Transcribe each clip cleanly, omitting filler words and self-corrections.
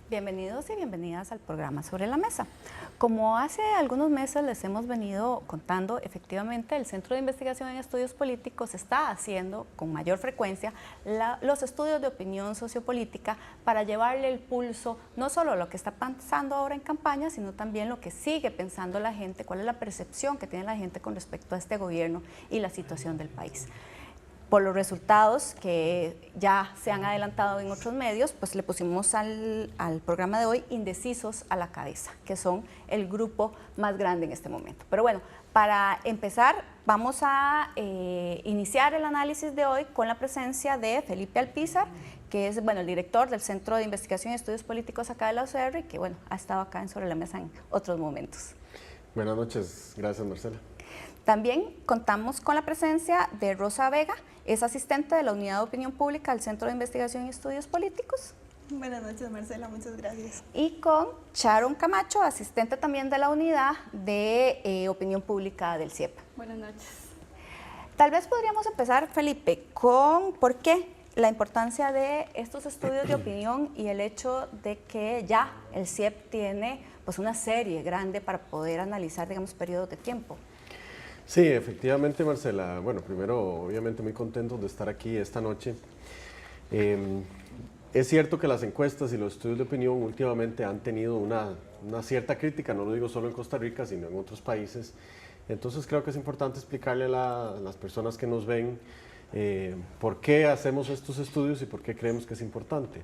Bienvenidos y bienvenidas al programa Sobre la Mesa. Como hace algunos meses les hemos venido contando, efectivamente el Centro de Investigación en Estudios Políticos está haciendo con mayor frecuencia los estudios de opinión sociopolítica para llevarle el pulso no solo a lo que está pasando ahora en campaña, sino también lo que sigue pensando la gente, cuál es la percepción que tiene la gente con respecto a este gobierno y la situación del país. Por los resultados que ya se han adelantado en otros medios, pues le pusimos al programa de hoy indecisos a la cabeza, que son el grupo más grande en este momento. Pero bueno, para empezar, vamos a iniciar el análisis de hoy con la presencia de Felipe Alpizar, que es el director del Centro de Investigación y Estudios Políticos acá de la UCR, y que ha estado acá en Sobre la Mesa en otros momentos. Buenas noches, gracias Marcela. También contamos con la presencia de Rosa Vega, es asistente de la Unidad de Opinión Pública del Centro de Investigación y Estudios Políticos. Buenas noches, Marcela, muchas gracias. Y con Sharon Camacho, asistente también de la Unidad de Opinión Pública del CIEP. Buenas noches. Tal vez podríamos empezar, Felipe, con por qué la importancia de estos estudios de opinión y el hecho de que ya el CIEP tiene pues una serie grande para poder analizar, digamos, periodos de tiempo. Sí, efectivamente, Marcela. Bueno, primero, obviamente muy contentos de estar aquí esta noche. Es cierto que las encuestas y los estudios de opinión últimamente han tenido una cierta crítica, no lo digo solo en Costa Rica, sino en otros países. Entonces creo que es importante explicarle a las personas que nos ven por qué hacemos estos estudios y por qué creemos que es importante.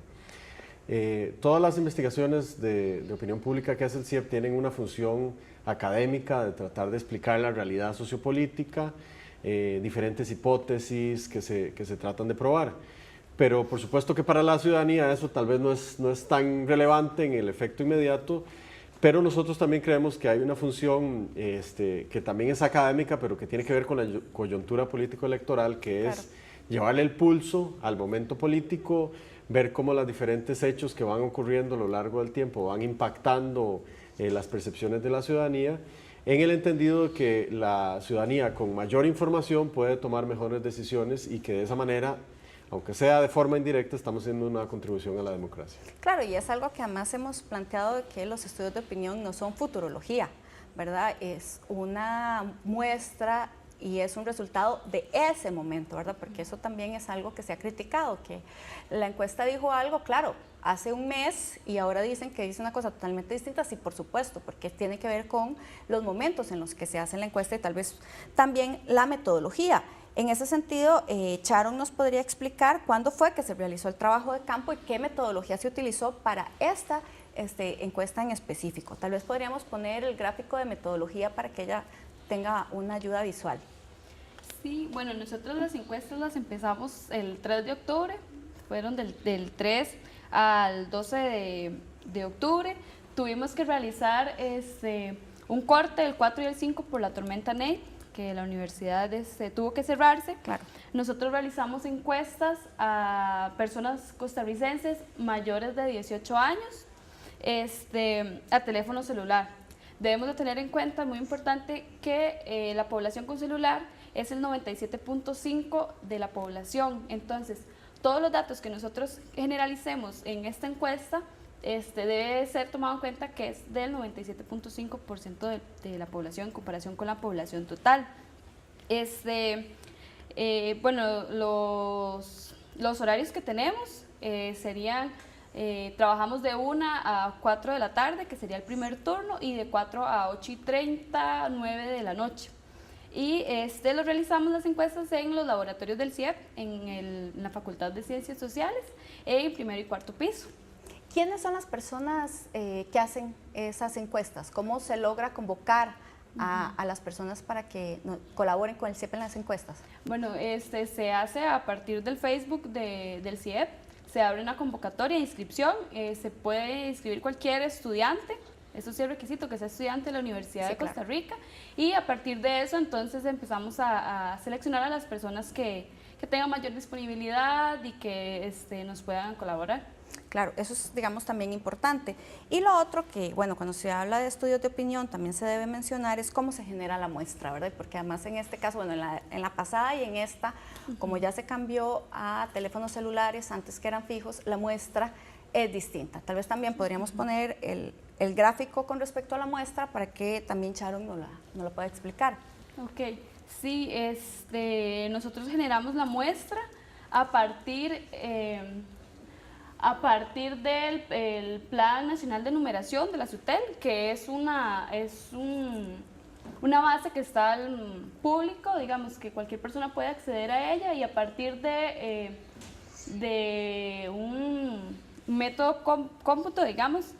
Todas las investigaciones de opinión pública que hace el CIEP tienen una función académica de tratar de explicar la realidad sociopolítica, diferentes hipótesis que se tratan de probar. Pero por supuesto que para la ciudadanía eso tal vez no es tan relevante en el efecto inmediato, pero nosotros también creemos que hay una función que también es académica, pero que tiene que ver con la coyuntura político-electoral, que es llevarle el pulso al momento político, ver cómo los diferentes hechos que van ocurriendo a lo largo del tiempo van impactando las percepciones de la ciudadanía, en el entendido de que la ciudadanía con mayor información puede tomar mejores decisiones y que de esa manera, aunque sea de forma indirecta, estamos haciendo una contribución a la democracia. Claro, y es algo que además hemos planteado, de que los estudios de opinión no son futurología, ¿verdad? Es una muestra y es un resultado de ese momento, ¿verdad? Porque eso también es algo que se ha criticado, que la encuesta dijo algo, claro, hace un mes y ahora dicen que dice una cosa totalmente distinta. Sí, por supuesto, porque tiene que ver con los momentos en los que se hace la encuesta y tal vez también la metodología. En ese sentido, Sharon nos podría explicar cuándo fue que se realizó el trabajo de campo y qué metodología se utilizó para esta encuesta en específico. Tal vez podríamos poner el gráfico de metodología para que ella tenga una ayuda visual. Sí, bueno, nosotros las encuestas las empezamos el 3 de octubre, fueron del 3 al 12 de octubre. Tuvimos que realizar un corte del 4 y el 5 por la tormenta Ney, que la universidad tuvo que cerrarse. Claro. Nosotros realizamos encuestas a personas costarricenses mayores de 18 años a teléfono celular. Debemos de tener en cuenta, muy importante, que la población con celular es el 97.5% de la población. Entonces, todos los datos que nosotros generalicemos en esta encuesta debe ser tomado en cuenta que es del 97.5% de la población en comparación con la población total. Bueno, los horarios que tenemos serían, trabajamos de 1 a 4 de la tarde, que sería el primer turno, y de 4 a 8:30, 9 de la noche. Y lo realizamos las encuestas en los laboratorios del CIEP, en la Facultad de Ciencias Sociales, en primero y cuarto piso. ¿Quiénes son las personas que hacen esas encuestas? ¿Cómo se logra convocar a las personas para que colaboren con el CIEP en las encuestas? Bueno, se hace a partir del Facebook del CIEP, se abre una convocatoria de inscripción, se puede inscribir cualquier estudiante. Eso sí es requisito, que sea estudiante de la Universidad de Costa Rica, y a partir de eso entonces empezamos a seleccionar a las personas que tengan mayor disponibilidad y que nos puedan colaborar. Claro, eso es, digamos, también importante. Y lo otro que, bueno, cuando se habla de estudios de opinión también se debe mencionar es cómo se genera la muestra, ¿verdad? Porque además en este caso, bueno, en la pasada y en esta, como ya se cambió a teléfonos celulares, antes que eran fijos, la muestra es distinta. Tal vez también podríamos poner el gráfico con respecto a la muestra para que también Sharon nos lo pueda explicar. Ok, sí, nosotros generamos la muestra a partir del el Plan Nacional de Numeración de la SUTEL, que es una base que está al público, digamos que cualquier persona puede acceder a ella, y a partir de un método cómputo, digamos,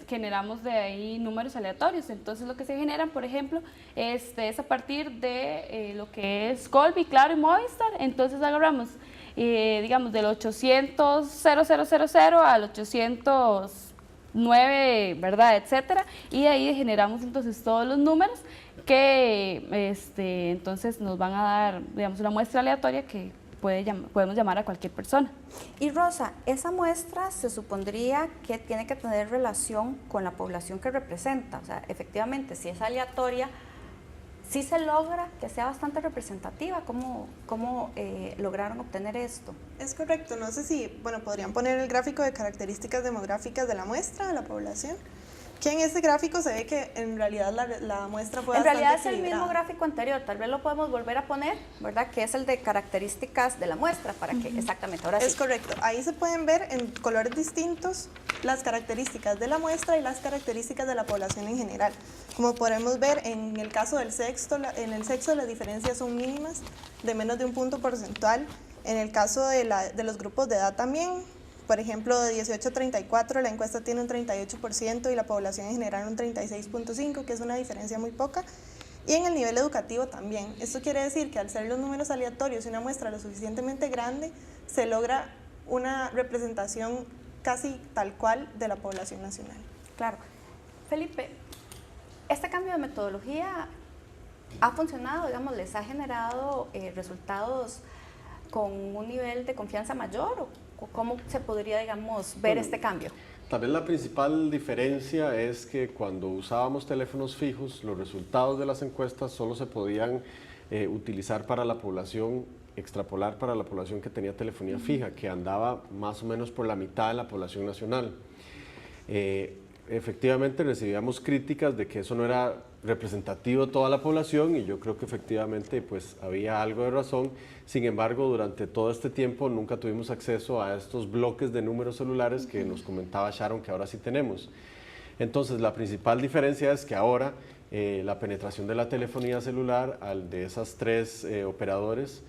generamos de ahí números aleatorios. Entonces lo que se generan, por ejemplo, es a partir de lo que es Colby, Claro y Movistar. Entonces agarramos, digamos, del 800.000 al 809, ¿verdad?, etcétera, y de ahí generamos entonces todos los números que entonces nos van a dar, digamos, una muestra aleatoria que podemos llamar a cualquier persona. Y Rosa, esa muestra se supondría que tiene que tener relación con la población que representa. O sea, efectivamente, si es aleatoria, sí se logra que sea bastante representativa. ¿Cómo lograron obtener esto? Es correcto. No sé si, bueno, podrían poner el gráfico de características demográficas de la muestra, de la población. Que en este gráfico se ve que en realidad la muestra fue bastante realidad es el equilibrada. mismo gráfico anterior, tal vez lo podemos volver a poner, ¿verdad? Que es el de características de la muestra, para que, exactamente, ahora sí. Es correcto. Ahí se pueden ver en colores distintos las características de la muestra y las características de la población en general. Como podemos ver, en el caso del sexo, las diferencias son mínimas, de menos de un punto porcentual. En el caso de los grupos de edad también. Por ejemplo, de 18 a 34 la encuesta tiene un 38% y la población en general un 36.5%, que es una diferencia muy poca. Y en el nivel educativo también. Esto quiere decir que al ser los números aleatorios y una muestra lo suficientemente grande, se logra una representación casi tal cual de la población nacional. Claro. Felipe, ¿este cambio de metodología ha funcionado? Digamos, ¿les ha generado resultados con un nivel de confianza mayor? ¿O cómo se podría, digamos, ver este cambio? Tal vez la principal diferencia es que cuando usábamos teléfonos fijos, los resultados de las encuestas solo se podían utilizar para la población, extrapolar para la población que tenía telefonía fija, que andaba más o menos por la mitad de la población nacional. Efectivamente recibíamos críticas de que eso no era representativo de toda la población, y yo creo que efectivamente pues había algo de razón. Sin embargo, durante todo este tiempo nunca tuvimos acceso a estos bloques de números celulares que nos comentaba Sharon que ahora sí tenemos. Entonces la principal diferencia es que ahora la penetración de la telefonía celular de esas tres operadores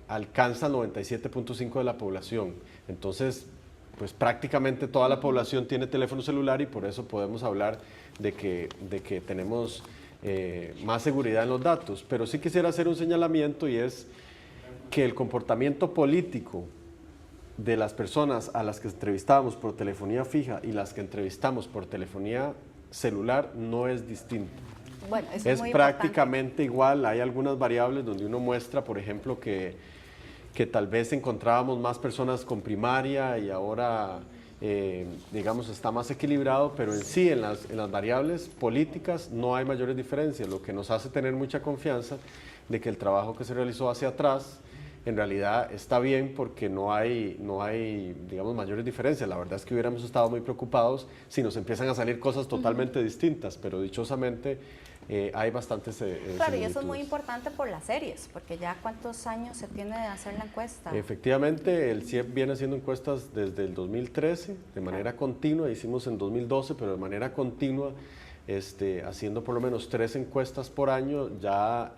alcanza el 97.5% de la población. Entonces pues prácticamente toda la población tiene teléfono celular, y por eso podemos hablar de que tenemos más seguridad en los datos. Pero sí quisiera hacer un señalamiento, y es que el comportamiento político de las personas a las que entrevistamos por telefonía fija y las que entrevistamos por telefonía celular no es distinto. Bueno, eso es muy prácticamente igual. Hay algunas variables donde uno muestra, por ejemplo, que tal vez encontrábamos más personas con primaria y ahora, digamos, está más equilibrado, pero en sí, en las variables políticas no hay mayores diferencias, lo que nos hace tener mucha confianza de que el trabajo que se realizó hacia atrás en realidad está bien, porque no hay, digamos, mayores diferencias. La verdad es que hubiéramos estado muy preocupados si nos empiezan a salir cosas totalmente distintas, pero dichosamente hay bastantes claro, y eso es muy importante por las series, porque ya ¿cuántos años se tiene de hacer la encuesta? Efectivamente, el CIEP viene haciendo encuestas desde el 2013, de manera continua. Hicimos en 2012, pero de manera continua, haciendo por lo menos 3 encuestas por año. Ya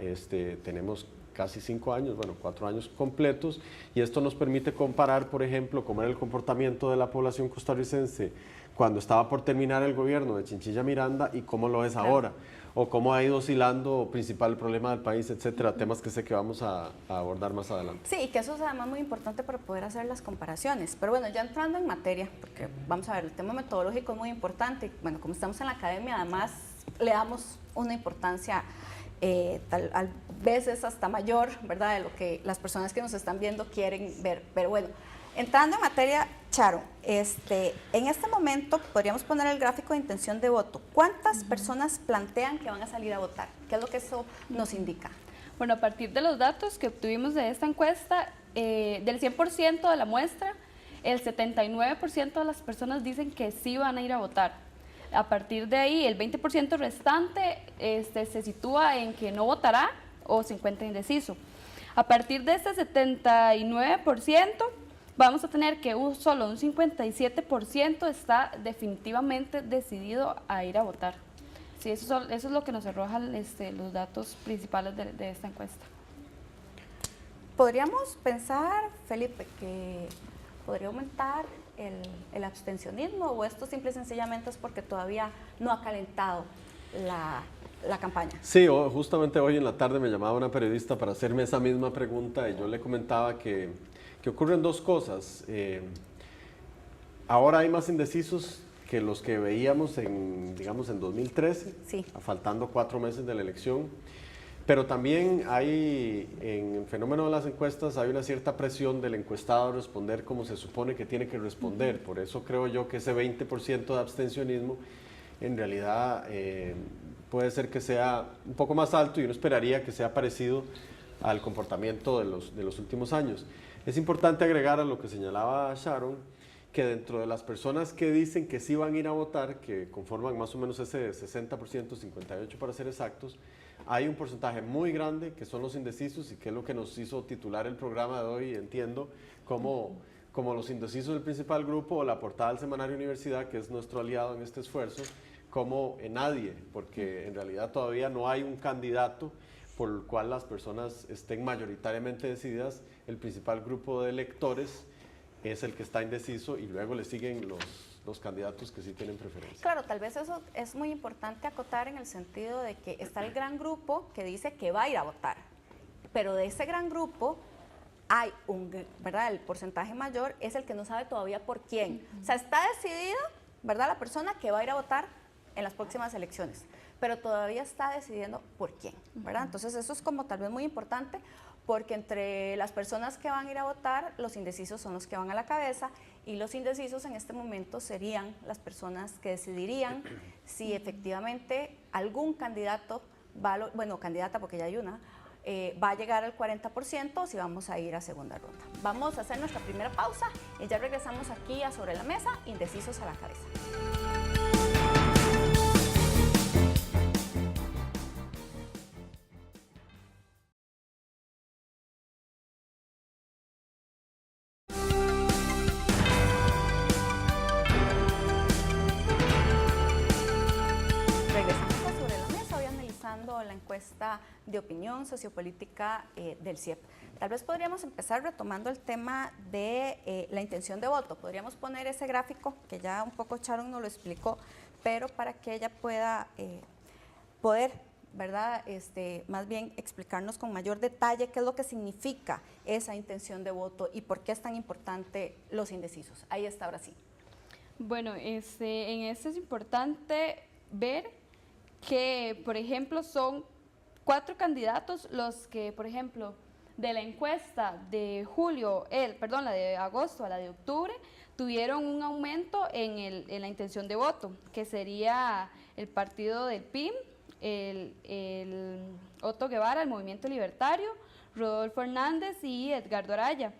tenemos casi 5 años, bueno, 4 años completos, y esto nos permite comparar, por ejemplo, cómo era el comportamiento de la población costarricense cuando estaba por terminar el gobierno de Chinchilla Miranda y cómo lo es ahora, o cómo ha ido oscilando principal problema del país, etcétera, temas que sé que vamos a abordar más adelante. Sí, y que eso es además muy importante para poder hacer las comparaciones. Pero bueno, ya entrando en materia, porque vamos a ver, el tema metodológico es muy importante, y bueno, como estamos en la academia, además le damos una importancia a veces hasta mayor, ¿verdad?, de lo que las personas que nos están viendo quieren ver. Pero bueno, entrando en materia, Charo, en este momento podríamos poner el gráfico de intención de voto. ¿Cuántas personas plantean que van a salir a votar? ¿Qué es lo que eso nos indica? Bueno, a partir de los datos que obtuvimos de esta encuesta, del 100% de la muestra, el 79% de las personas dicen que sí van a ir a votar. A partir de ahí, el 20% restante se sitúa en que no votará o se encuentra indeciso. A partir de este 79%, vamos a tener que solo un 57% está definitivamente decidido a ir a votar. Sí, eso es lo que nos arrojan los datos principales de esta encuesta. Podríamos pensar, Felipe, que podría aumentar el abstencionismo, o esto simple y sencillamente es porque todavía no ha calentado la campaña. Sí, justamente hoy en la tarde me llamaba una periodista para hacerme esa misma pregunta y yo le comentaba que ocurren dos cosas. Ahora hay más indecisos que los que veíamos en 2013, sí, faltando 4 meses de la elección. Pero también hay, en el fenómeno de las encuestas, hay una cierta presión del encuestado a responder como se supone que tiene que responder. Por eso creo yo que ese 20% de abstencionismo en realidad puede ser que sea un poco más alto y uno esperaría que sea parecido al comportamiento de los últimos años. Es importante agregar a lo que señalaba Sharon, que dentro de las personas que dicen que sí van a ir a votar, que conforman más o menos ese 60%, 58% para ser exactos, hay un porcentaje muy grande que son los indecisos y que es lo que nos hizo titular el programa de hoy, entiendo, como los indecisos del principal grupo o la portada del semanario Universidad, que es nuestro aliado en este esfuerzo, como en nadie, porque en realidad todavía no hay un candidato por el cual las personas estén mayoritariamente decididas. El principal grupo de electores es el que está indeciso y luego le siguen los candidatos que sí tienen preferencia. Claro, tal vez eso es muy importante acotar en el sentido de que está el gran grupo que dice que va a ir a votar, pero de ese gran grupo hay ¿verdad? El porcentaje mayor es el que no sabe todavía por quién. O sea, está decidida, ¿verdad? La persona que va a ir a votar en las próximas elecciones, pero todavía está decidiendo por quién, ¿verdad? Entonces eso es como tal vez muy importante, porque entre las personas que van a ir a votar, los indecisos son los que van a la cabeza, y los indecisos en este momento serían las personas que decidirían si efectivamente algún candidato, candidata porque ya hay una, va a llegar al 40% o si vamos a ir a segunda ronda. Vamos a hacer nuestra primera pausa y ya regresamos aquí a Sobre la Mesa, indecisos a la cabeza. La encuesta de opinión sociopolítica del CIEP. Tal vez podríamos empezar retomando el tema de la intención de voto. Podríamos poner ese gráfico que ya un poco Sharon nos lo explicó, pero para que ella pueda poder, ¿verdad? Más bien explicarnos con mayor detalle qué es lo que significa esa intención de voto y por qué es tan importante los indecisos. Ahí está, ahora sí. Bueno, en este es importante ver que, por ejemplo, son 4 candidatos los que, por ejemplo, de la encuesta de la de agosto a la de octubre, tuvieron un aumento en la intención de voto, que sería el partido del PIM, el Otto Guevara, el Movimiento Libertario, Rodolfo Hernández y Edgardo Araya.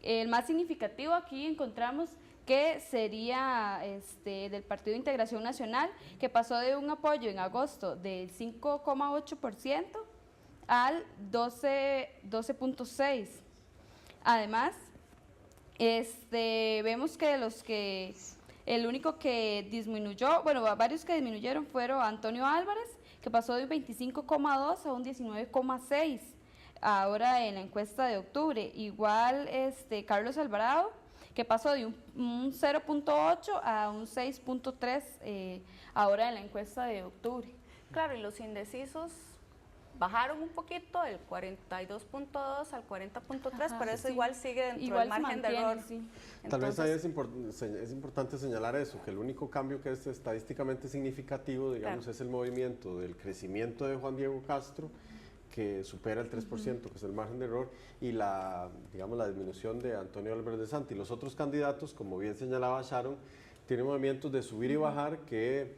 El más significativo aquí encontramos que sería del Partido de Integración Nacional, que pasó de un apoyo en agosto del 5,8% al 12,6%. Además, vemos que el único que disminuyó, varios que disminuyeron fueron Antonio Álvarez, que pasó de un 25,2% a un 19,6% ahora en la encuesta de octubre. Igual Carlos Alvarado, que pasó de un 0,8 a un 6,3 ahora en la encuesta de octubre. Claro, y los indecisos bajaron un poquito, del 42,2 al 40,3, pero eso sí, igual sigue dentro del margen de error. Sí. Tal vez ahí es importante señalar eso, que el único cambio que es estadísticamente significativo, digamos, claro, es el movimiento del crecimiento de Juan Diego Castro, que supera el 3%, que es el margen de error, y la disminución de Antonio Álvarez de Santi. Los otros candidatos, como bien señalaba Sharon, tienen movimientos de subir y bajar que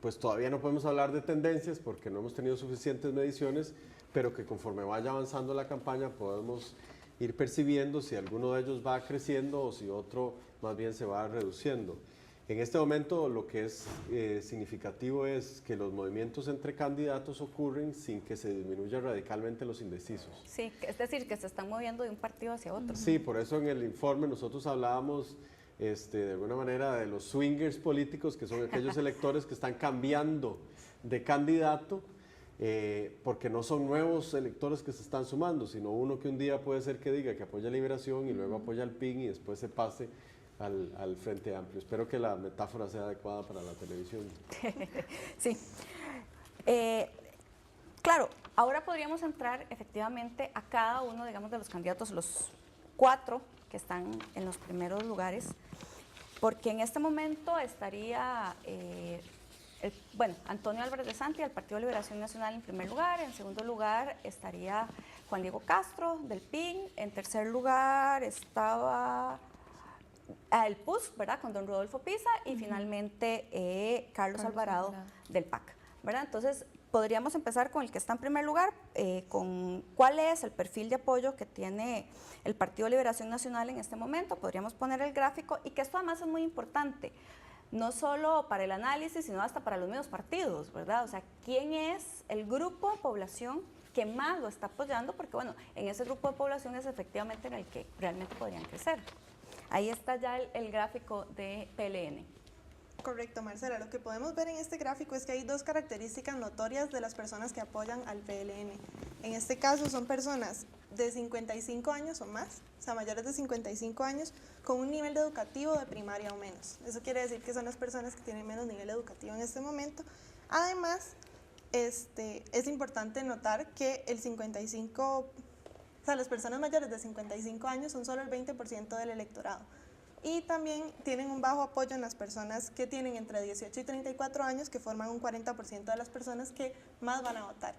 pues todavía no podemos hablar de tendencias porque no hemos tenido suficientes mediciones, pero que conforme vaya avanzando la campaña podemos ir percibiendo si alguno de ellos va creciendo o si otro más bien se va reduciendo. En este momento lo que es significativo es que los movimientos entre candidatos ocurren sin que se disminuya radicalmente los indecisos. Sí, es decir, que se están moviendo de un partido hacia otro. Sí, por eso en el informe nosotros hablábamos de alguna manera de los swingers políticos, que son aquellos electores que están cambiando de candidato, porque no son nuevos electores que se están sumando, sino uno que un día puede ser que diga que apoya Liberación y luego apoya al PIN y después se pase al Frente Amplio. Espero que la metáfora sea adecuada para la televisión. Sí. Claro, ahora podríamos entrar efectivamente a cada uno, digamos, de los candidatos, los 4 que están en los primeros lugares, porque en este momento estaría, Antonio Álvarez de Santi, del Partido de Liberación Nacional en primer lugar, en segundo lugar estaría Juan Diego Castro, del PIN, en tercer lugar estaba el PUS, ¿verdad?, con don Rodolfo Pisa, y finalmente Carlos Alvarado del PAC, ¿verdad? Entonces, podríamos empezar con el que está en primer lugar, con cuál es el perfil de apoyo que tiene el Partido de Liberación Nacional en este momento. Podríamos poner el gráfico, y que esto además es muy importante, no solo para el análisis, sino hasta para los mismos partidos, ¿verdad? O sea, ¿quién es el grupo de población que más lo está apoyando? Porque, bueno, en ese grupo de población es efectivamente en el que realmente podrían crecer. Ahí está ya el gráfico de PLN. Correcto, Marcela. Lo que podemos ver en este gráfico es que hay 2 características notorias de las personas que apoyan al PLN. En este caso son personas de 55 años o más, o sea, mayores de 55 años, con un nivel educativo de primaria o menos. Eso quiere decir que son las personas que tienen menos nivel educativo en este momento. Además, es importante notar que las personas mayores de 55 años son solo el 20% del electorado. Y también tienen un bajo apoyo en las personas que tienen entre 18 y 34 años, que forman un 40% de las personas que más van a votar.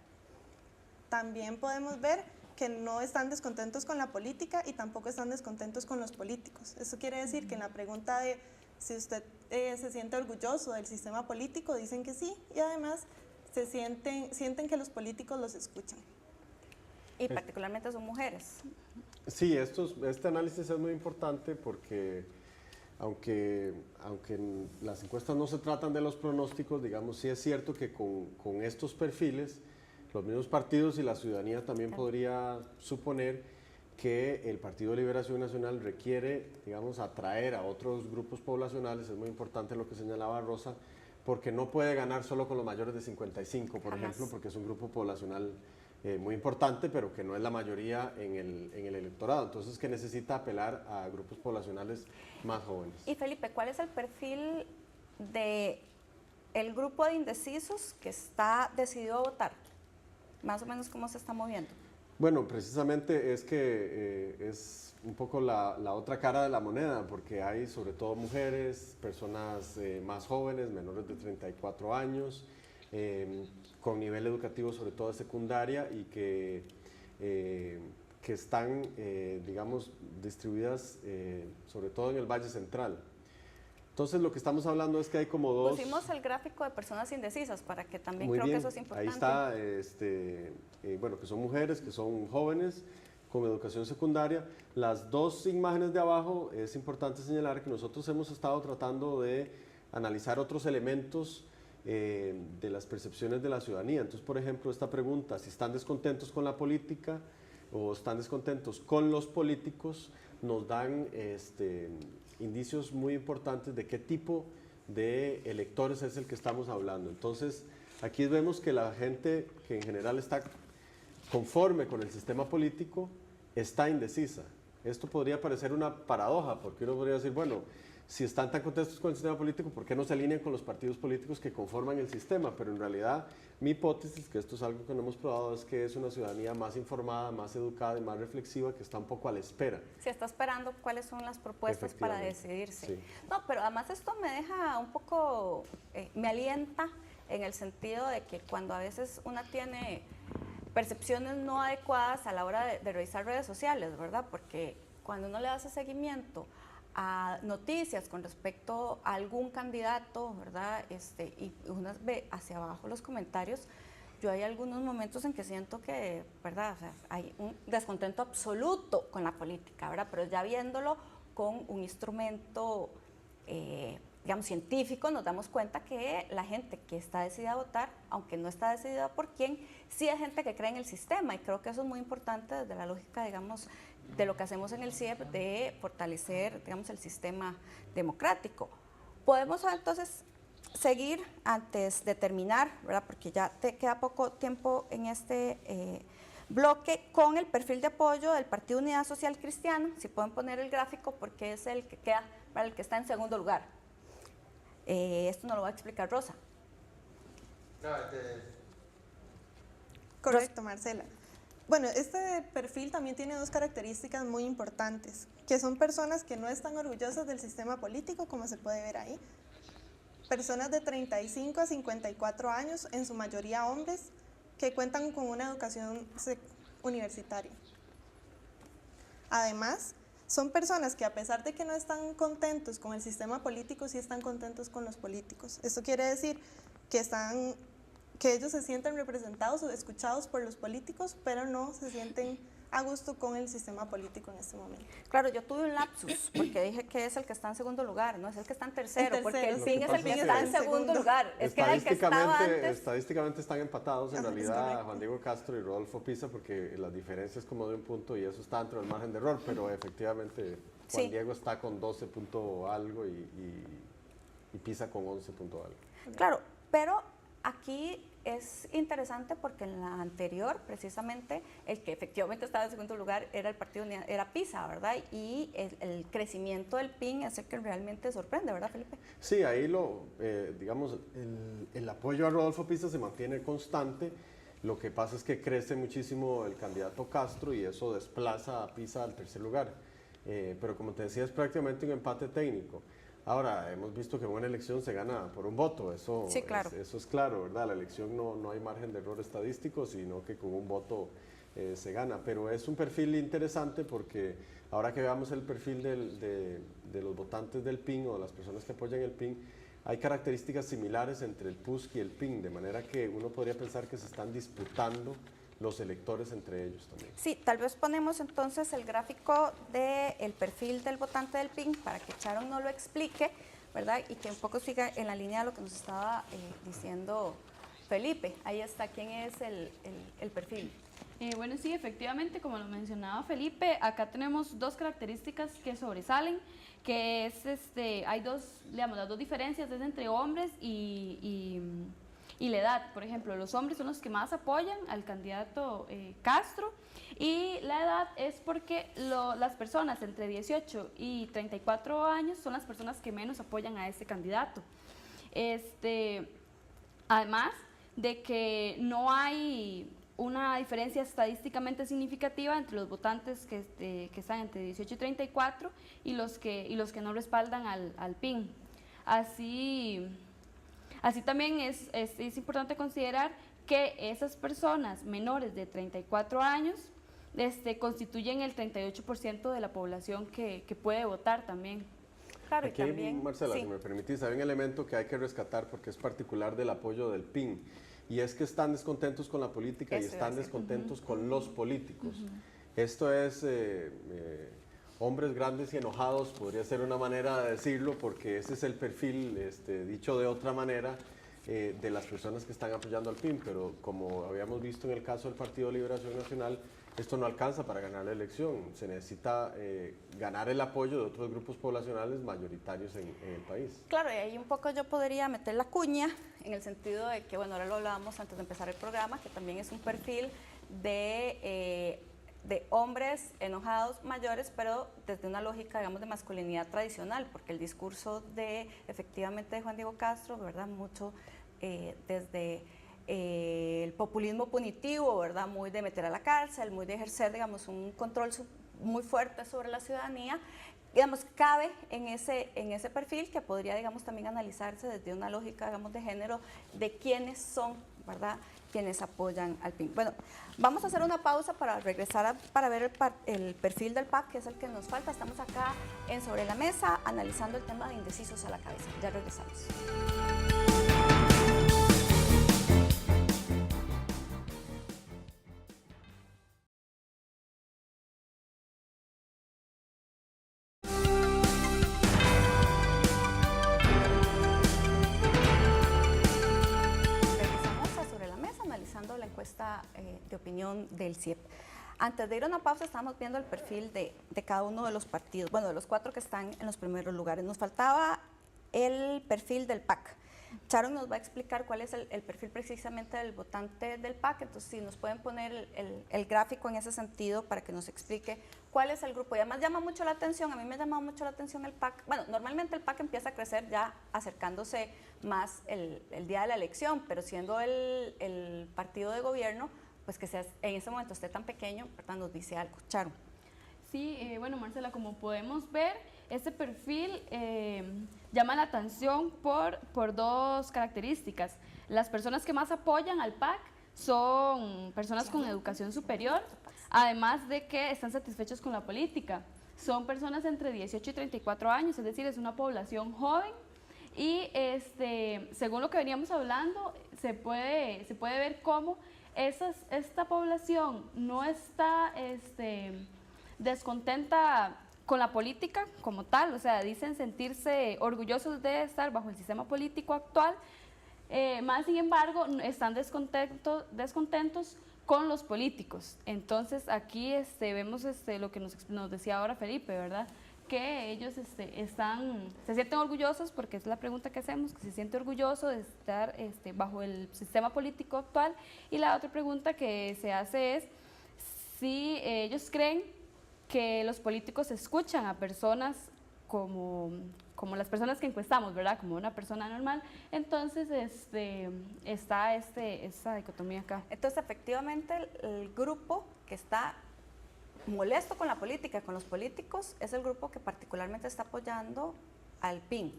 También podemos ver que no están descontentos con la política y tampoco están descontentos con los políticos. Eso quiere decir que en la pregunta de si usted se siente orgulloso del sistema político, dicen que sí, y además sienten que los políticos los escuchan. Y particularmente son mujeres. Sí, este análisis es muy importante porque aunque las encuestas no se tratan de los pronósticos, digamos, sí es cierto que con estos perfiles, los mismos partidos y la ciudadanía también podría suponer que el Partido de Liberación Nacional requiere, digamos, atraer a otros grupos poblacionales. Es muy importante lo que señalaba Rosa, porque no puede ganar solo con los mayores de 55, por ejemplo, porque es un grupo poblacional muy importante, pero que no es la mayoría en el electorado. Entonces, que necesita apelar a grupos poblacionales más jóvenes. Y Felipe, ¿cuál es el perfil de el grupo de indecisos que está decidido a votar? Más o menos, ¿cómo se está moviendo? Bueno, precisamente es que es un poco la otra cara de la moneda, porque hay sobre todo mujeres, personas más jóvenes, menores de 34 años, con nivel educativo sobre todo de secundaria y que están, digamos, distribuidas sobre todo en el Valle Central. Entonces lo que estamos hablando es que hay como 2... Pusimos el gráfico de personas indecisas para que también Muy creo bien, que eso es importante. ahí está, bueno, que son mujeres, que son jóvenes, con educación secundaria. Las 2 imágenes de abajo es importante señalar que nosotros hemos estado tratando de analizar otros elementos de las percepciones de la ciudadanía. Entonces, por ejemplo, esta pregunta, si están descontentos con la política o están descontentos con los políticos, nos dan indicios muy importantes de qué tipo de electores es el que estamos hablando. Entonces, aquí vemos que la gente que en general está conforme con el sistema político está indecisa. Esto podría parecer una paradoja, porque uno podría decir, bueno, si están tan contentos con el sistema político, ¿por qué no se alinean con los partidos políticos que conforman el sistema? Pero en realidad, mi hipótesis, que esto es algo que no hemos probado, es que es una ciudadanía más informada, más educada y más reflexiva, que está un poco a la espera. Se está esperando cuáles son las propuestas para decidirse. Sí. No, pero además esto me deja un poco, me alienta en el sentido de que cuando a veces una tiene percepciones no adecuadas a la hora de revisar redes sociales, ¿verdad? Porque cuando uno le hace seguimiento a noticias con respecto a algún candidato, ¿verdad? Y uno ve hacia abajo los comentarios, yo hay algunos momentos en que siento que, ¿verdad? O sea, hay un descontento absoluto con la política, ¿verdad? Pero ya viéndolo con un instrumento, digamos, científico, nos damos cuenta que la gente que está decidida a votar, aunque no está decidida por quién, sí hay gente que cree en el sistema, y creo que eso es muy importante desde la lógica, digamos, de lo que hacemos en el CIEP, de fortalecer, digamos, el sistema democrático. Podemos entonces seguir antes de terminar, ¿verdad? Porque ya te queda poco tiempo en este bloque, con el perfil de apoyo del Partido Unidad Social Cristiana. Si pueden poner el gráfico, porque es el que queda, para el que está en segundo lugar. Esto nos lo va a explicar Rosa. Correcto, Marcela. Bueno, este perfil también tiene dos características muy importantes, que son personas que no están orgullosas del sistema político, como se puede ver ahí. Personas de 35 a 54 años, en su mayoría hombres, que cuentan con una educación universitaria. Además, son personas que, a pesar de que no están contentos con el sistema político, sí están contentos con los políticos. Esto quiere decir que ellos se sienten representados o escuchados por los políticos, pero no se sienten a gusto con el sistema político en este momento. Claro, yo tuve un lapsus, porque dije que es el que está en segundo lugar, no es el que está en tercero, porque el PIN es el que está en segundo lugar, es que era el que estaba antes. Estadísticamente están empatados, en realidad, correcto. Juan Diego Castro y Rodolfo Pisa, porque la diferencia es como de un punto y eso está dentro del margen de error, pero efectivamente Juan Sí. Diego está con 12 punto algo y Pisa con 11 punto algo. Claro, pero aquí es interesante porque en la anterior, precisamente, el que efectivamente estaba en segundo lugar era el Partido Unidad, era PISA, ¿verdad? Y el crecimiento del PIN es el que realmente sorprende, ¿verdad, Felipe? Sí, ahí digamos, el apoyo a Rodolfo Pisa se mantiene constante. Lo que pasa es que crece muchísimo el candidato Castro y eso desplaza a Pisa al tercer lugar. Pero como te decía, es prácticamente un empate técnico. Ahora, hemos visto que una elección se gana por un voto, eso, Sí, claro. eso es claro, ¿verdad? La elección no hay margen de error estadístico, sino que con un voto se gana. Pero es un perfil interesante porque ahora que veamos el perfil de los votantes del PIN o de las personas que apoyan el PIN, hay características similares entre el PUSC y el PIN, de manera que uno podría pensar que se están disputando los electores entre ellos también. Sí, tal vez ponemos entonces el gráfico del perfil del votante del PIN para que Sharon no lo explique, ¿verdad? Y que un poco siga en la línea de lo que nos estaba diciendo Felipe. Ahí está, ¿quién es el perfil? Bueno, sí, efectivamente, como lo mencionaba Felipe, acá tenemos dos características que sobresalen, que es, hay dos, digamos, las dos diferencias es entre hombres y la edad. Por ejemplo, los hombres son los que más apoyan al candidato Castro, y la edad es porque las personas entre 18 y 34 años son las personas que menos apoyan a este candidato. Además de que no hay una diferencia estadísticamente significativa entre los votantes que están entre 18 y 34 y los que no respaldan al PIN. Así también es importante considerar que esas personas menores de 34 años constituyen el 38% de la población que puede votar también. Claro, Aquí, y también, Marcela, sí. si me permitís, hay un elemento que hay que rescatar porque es particular del apoyo del PIN, y es que están descontentos con la política y Eso iba a están decir. descontentos con los políticos. Esto es hombres grandes y enojados, podría ser una manera de decirlo, porque ese es el perfil, dicho de otra manera, de las personas que están apoyando al PIN, pero como habíamos visto en el caso del Partido de Liberación Nacional, esto no alcanza para ganar la elección. Se necesita ganar el apoyo de otros grupos poblacionales mayoritarios en el país. Claro, y ahí un poco yo podría meter la cuña en el sentido de que, bueno, ahora lo hablábamos antes de empezar el programa, que también es un perfil de hombres enojados mayores, pero desde una lógica, digamos, de masculinidad tradicional, porque el discurso efectivamente, de Juan Diego Castro, ¿verdad?, mucho desde el populismo punitivo, ¿verdad?, muy de meter a la cárcel, muy de ejercer, digamos, un control muy fuerte sobre la ciudadanía, digamos, cabe en ese perfil que podría, digamos, también analizarse desde una lógica, digamos, de género, de quiénes son, ¿verdad?, quienes apoyan al PIN. Bueno, vamos a hacer una pausa para regresar para ver el perfil del PAC, que es el que nos falta. Estamos acá en Sobre la Mesa analizando el tema de indecisos a la cabeza. Ya regresamos. de opinión del CIEP. Antes de ir a una pausa, estamos viendo el perfil de cada uno de los partidos, bueno, de los 4 que están en los primeros lugares. Nos faltaba el perfil del PAC. Sharon nos va a explicar cuál es el perfil precisamente del votante del PAC, entonces si nos pueden poner el gráfico en ese sentido para que nos explique cuál es el grupo. Y además llama mucho la atención, a mí me ha llamado mucho la atención el PAC. Bueno, normalmente el PAC empieza a crecer ya acercándose más el día de la elección, pero siendo el partido de gobierno, pues que sea, en ese momento esté tan pequeño, ¿verdad? Nos dice algo. Sharon. Sí, bueno, Marcela, como podemos ver, este perfil llama la atención por 2 características. Las personas que más apoyan al PAC son personas con educación superior, además de que están satisfechos con la política. Son personas entre 18 y 34 años, es decir, es una población joven. Y según lo que veníamos hablando, se puede ver cómo esta población no está descontenta con la política como tal, o sea, dicen sentirse orgullosos de estar bajo el sistema político actual, más sin embargo están descontentos con los políticos. Entonces aquí vemos lo que nos decía ahora Felipe, ¿verdad? Que ellos se sienten orgullosos, porque es la pregunta que hacemos, que se siente orgulloso de estar bajo el sistema político actual. Y la otra pregunta que se hace es si ellos creen que los políticos escuchan a personas como las personas que encuestamos, ¿verdad? Como una persona normal. Entonces está esa dicotomía acá. Entonces, efectivamente, el grupo que está molesto con la política, con los políticos, es el grupo que particularmente está apoyando al PIN.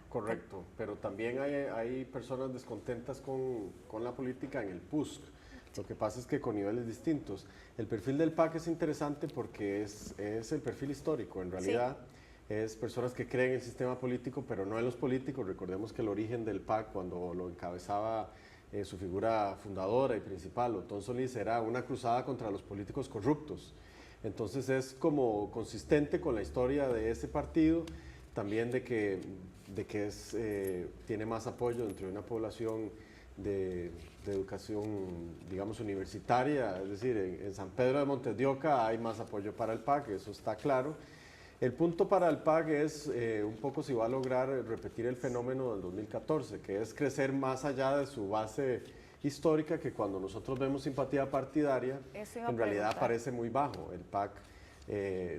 Correcto, pero también hay personas descontentas con la política en el PUSC. Lo que pasa es que con niveles distintos. El perfil del PAC es interesante porque es el perfil histórico, en realidad. Sí. Es personas que creen en el sistema político, pero no en los políticos. Recordemos que el origen del PAC, cuando lo encabezaba su figura fundadora y principal, Otón Solís, era una cruzada contra los políticos corruptos. Entonces es como consistente con la historia de ese partido, también de que tiene más apoyo entre una población de educación, digamos, universitaria, es decir, en San Pedro de Montes de Oca hay más apoyo para el PAC, eso está claro. El punto para el PAC es un poco si va a lograr repetir el fenómeno del 2014, que es crecer más allá de su base histórica, que cuando nosotros vemos simpatía partidaria, en realidad parece muy bajo. El PAC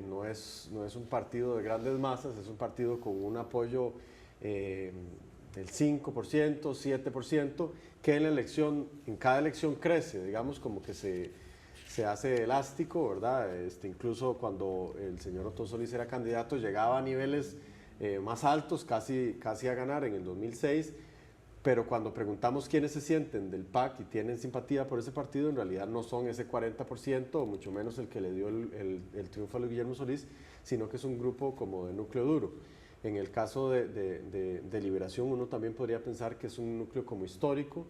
no es un partido de grandes masas, es un partido con un apoyo del 5%, 7%, que en cada elección crece, digamos, como que se hace elástico, ¿verdad? Incluso cuando el señor Otón Solís era candidato, llegaba a niveles más altos, casi a ganar en el 2006, pero cuando preguntamos quiénes se sienten del PAC y tienen simpatía por ese partido, en realidad no son ese 40%, o mucho menos el que le dio el triunfo a Guillermo Solís, sino que es un grupo como de núcleo duro. En el caso de Liberación, uno también podría pensar que es un núcleo como histórico.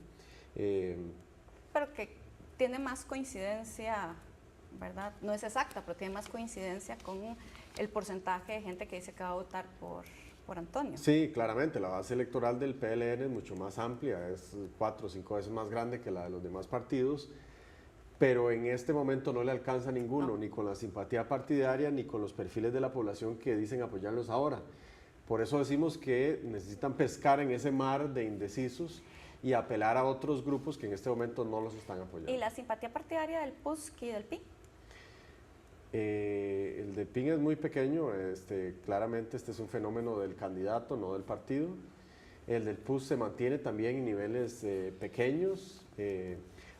Pero que tiene más coincidencia, ¿verdad? No es exacta, pero tiene más coincidencia con el porcentaje de gente que dice que va a votar por Antonio. Sí, claramente, la base electoral del PLN es mucho más amplia, es 4 o 5 veces más grande que la de los demás partidos, pero en este momento no le alcanza a ninguno, ni con la simpatía partidaria, ni con los perfiles de la población que dicen apoyarlos ahora. Por eso decimos que necesitan pescar en ese mar de indecisos y apelar a otros grupos que en este momento no los están apoyando. ¿Y la simpatía partidaria del PUSC y del PIN? El del PIN es muy pequeño, claramente este es un fenómeno del candidato, no del partido. El del PUSC se mantiene también en niveles pequeños,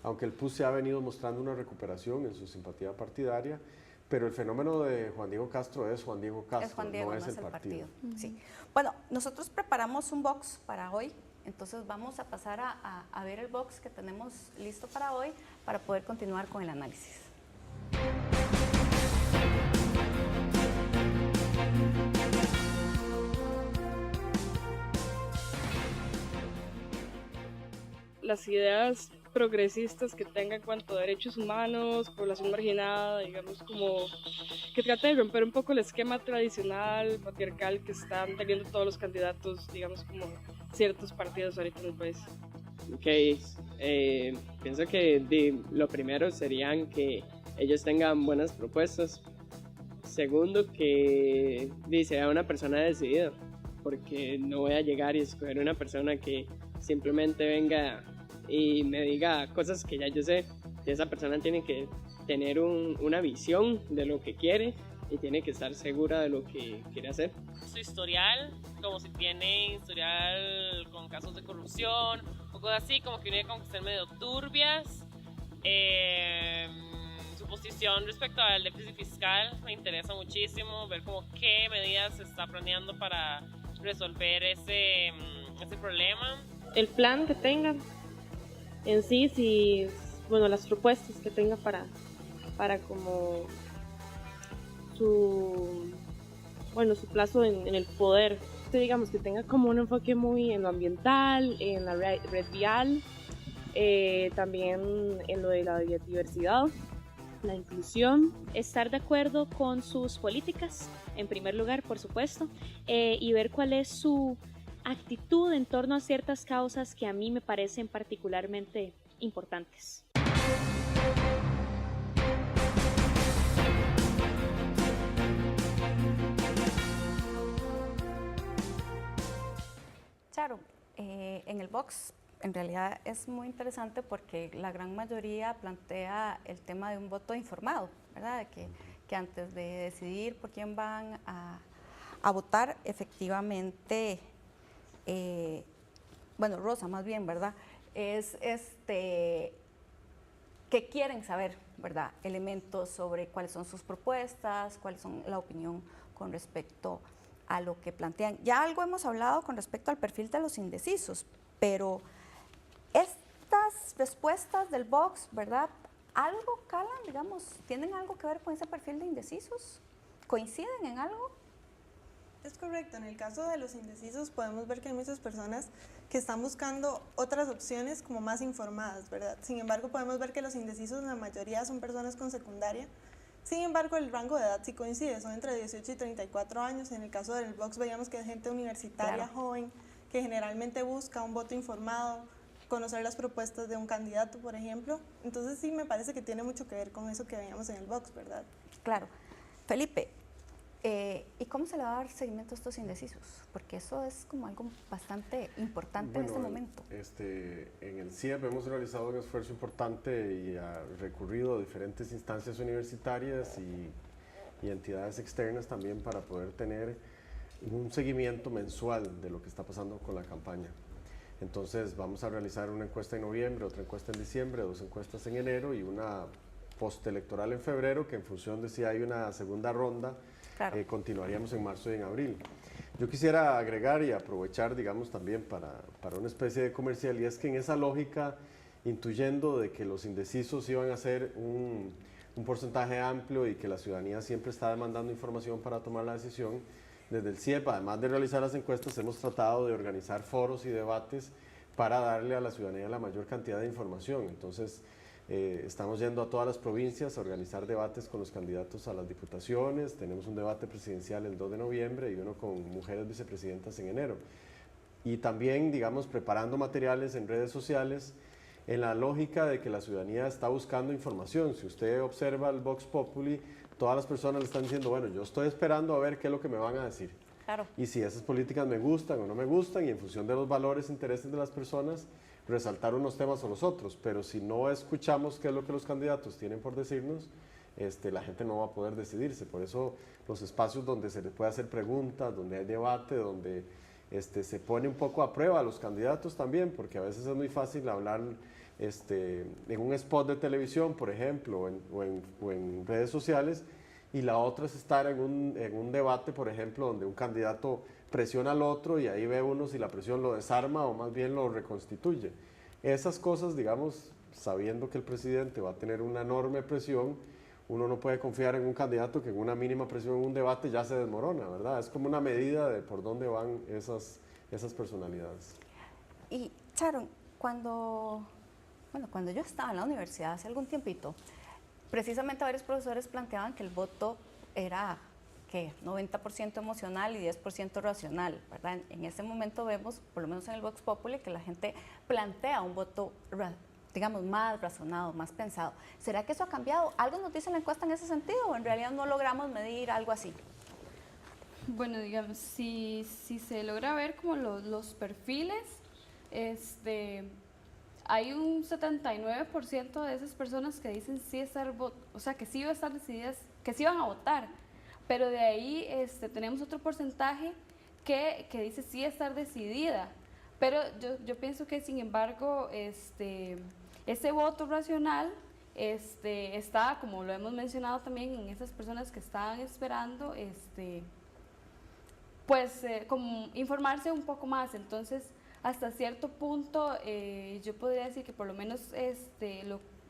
aunque el PUSC se ha venido mostrando una recuperación en su simpatía partidaria, pero el fenómeno de Juan Diego Castro es Juan Diego Castro, no es el partido. Sí. Bueno, nosotros preparamos un box para hoy, entonces vamos a pasar a ver el box que tenemos listo para hoy para poder continuar con el análisis. Las ideas progresistas que tenga en cuanto a derechos humanos, población marginada, digamos, como que traten de romper un poco el esquema tradicional, patriarcal que están teniendo todos los candidatos, digamos, como ciertos partidos ahorita en el país. Ok, Pienso que lo primero serían que ellos tengan buenas propuestas. Segundo, que sea una persona decidida, porque no voy a llegar y escoger una persona que simplemente venga y me diga cosas que ya yo sé. Esa persona tiene que tener una visión de lo que quiere y tiene que estar segura de lo que quiere hacer. Su historial, como si tiene historial con casos de corrupción o cosas así, como que viene con que ser medio turbias. Su posición respecto al déficit fiscal me interesa muchísimo, ver como qué medidas se está planeando para resolver ese problema. El plan que tengan en sí, bueno, las propuestas que tenga para como su plazo en el poder. Digamos que tenga como un enfoque muy en lo ambiental, en la red vial, también en lo de la biodiversidad, la inclusión. Estar de acuerdo con sus políticas, en primer lugar, por supuesto, y ver cuál es su actitud en torno a ciertas causas que a mí me parecen particularmente importantes. Charo, en el box en realidad es muy interesante porque la gran mayoría plantea el tema de un voto informado, ¿verdad? Que antes de decidir por quién van a votar, efectivamente, bueno, Rosa más bien, ¿verdad? Es que quieren saber, ¿verdad? Elementos sobre cuáles son sus propuestas, cuáles son la opinión con respecto a lo que plantean. Ya algo hemos hablado con respecto al perfil de los indecisos, pero estas respuestas del Vox, ¿verdad? ¿Algo calan, digamos, tienen algo que ver con ese perfil de indecisos? ¿Coinciden en algo? Es correcto, en el caso de los indecisos podemos ver que hay muchas personas que están buscando otras opciones como más informadas, ¿verdad? Sin embargo, podemos ver que los indecisos, la mayoría son personas con secundaria. Sin embargo, el rango de edad sí coincide, son entre 18 y 34 años. En el caso del Vox veíamos que es gente universitaria, claro, joven, que generalmente busca un voto informado, conocer las propuestas de un candidato, por ejemplo. Entonces sí me parece que tiene mucho que ver con eso que veíamos en el Vox, ¿verdad? Claro. Felipe, ¿y cómo se le va a dar seguimiento a estos indecisos? Porque eso es como algo bastante importante en este momento. En el CIEP hemos realizado un esfuerzo importante y ha recurrido a diferentes instancias universitarias y entidades externas también para poder tener un seguimiento mensual de lo que está pasando con la campaña. Entonces vamos a realizar una encuesta en noviembre, otra encuesta en diciembre, 2 encuestas en enero y una postelectoral en febrero, que en función de si hay una segunda ronda, claro, continuaríamos en marzo y en abril. Yo quisiera agregar y aprovechar, digamos, también para una especie de comercial, y es que en esa lógica, intuyendo de que los indecisos iban a ser un porcentaje amplio y que la ciudadanía siempre está demandando información para tomar la decisión, desde el CIEP, además de realizar las encuestas, hemos tratado de organizar foros y debates para darle a la ciudadanía la mayor cantidad de información. Entonces, estamos yendo a todas las provincias a organizar debates con los candidatos a las diputaciones. Tenemos un debate presidencial el 2 de noviembre y uno con mujeres vicepresidentas en enero. Y también, digamos, preparando materiales en redes sociales en la lógica de que la ciudadanía está buscando información. Si usted observa el Vox Populi, todas las personas le están diciendo, bueno, yo estoy esperando a ver qué es lo que me van a decir. Claro. Y si esas políticas me gustan o no me gustan, y en función de los valores e intereses de las personas, resaltar unos temas o los otros. Pero si no escuchamos qué es lo que los candidatos tienen por decirnos, la gente no va a poder decidirse. Por eso los espacios donde se les puede hacer preguntas, donde hay debate, donde se pone un poco a prueba a los candidatos también, porque a veces es muy fácil hablar en un spot de televisión, por ejemplo, o en redes sociales, y la otra es estar en un debate, por ejemplo, donde un candidato presiona al otro y ahí ve uno si la presión lo desarma o más bien lo reconstituye. Esas cosas, digamos, sabiendo que el presidente va a tener una enorme presión, uno no puede confiar en un candidato que en una mínima presión en un debate ya se desmorona, ¿verdad? Es como una medida de por dónde van esas personalidades. Y Sharon, cuando yo estaba en la universidad hace algún tiempito, precisamente varios profesores planteaban que el voto era 90% emocional y 10% racional, ¿verdad? En este momento vemos, por lo menos en el Vox Populi, que la gente plantea un voto digamos, más razonado, más pensado. ¿Será que eso ha cambiado? ¿Algo nos dice la encuesta en ese sentido o en realidad no logramos medir algo así? Bueno, digamos, si se logra ver como los perfiles, hay un 79% de esas personas que dicen sí estar, o sea, que sí iban a estar decididas, que sí van a votar, pero de ahí tenemos otro porcentaje que dice sí estar decidida, pero yo pienso que sin embargo ese voto racional está, como lo hemos mencionado también, en esas personas que estaban esperando, pues como informarse un poco más. Entonces hasta cierto punto yo podría decir que por lo menos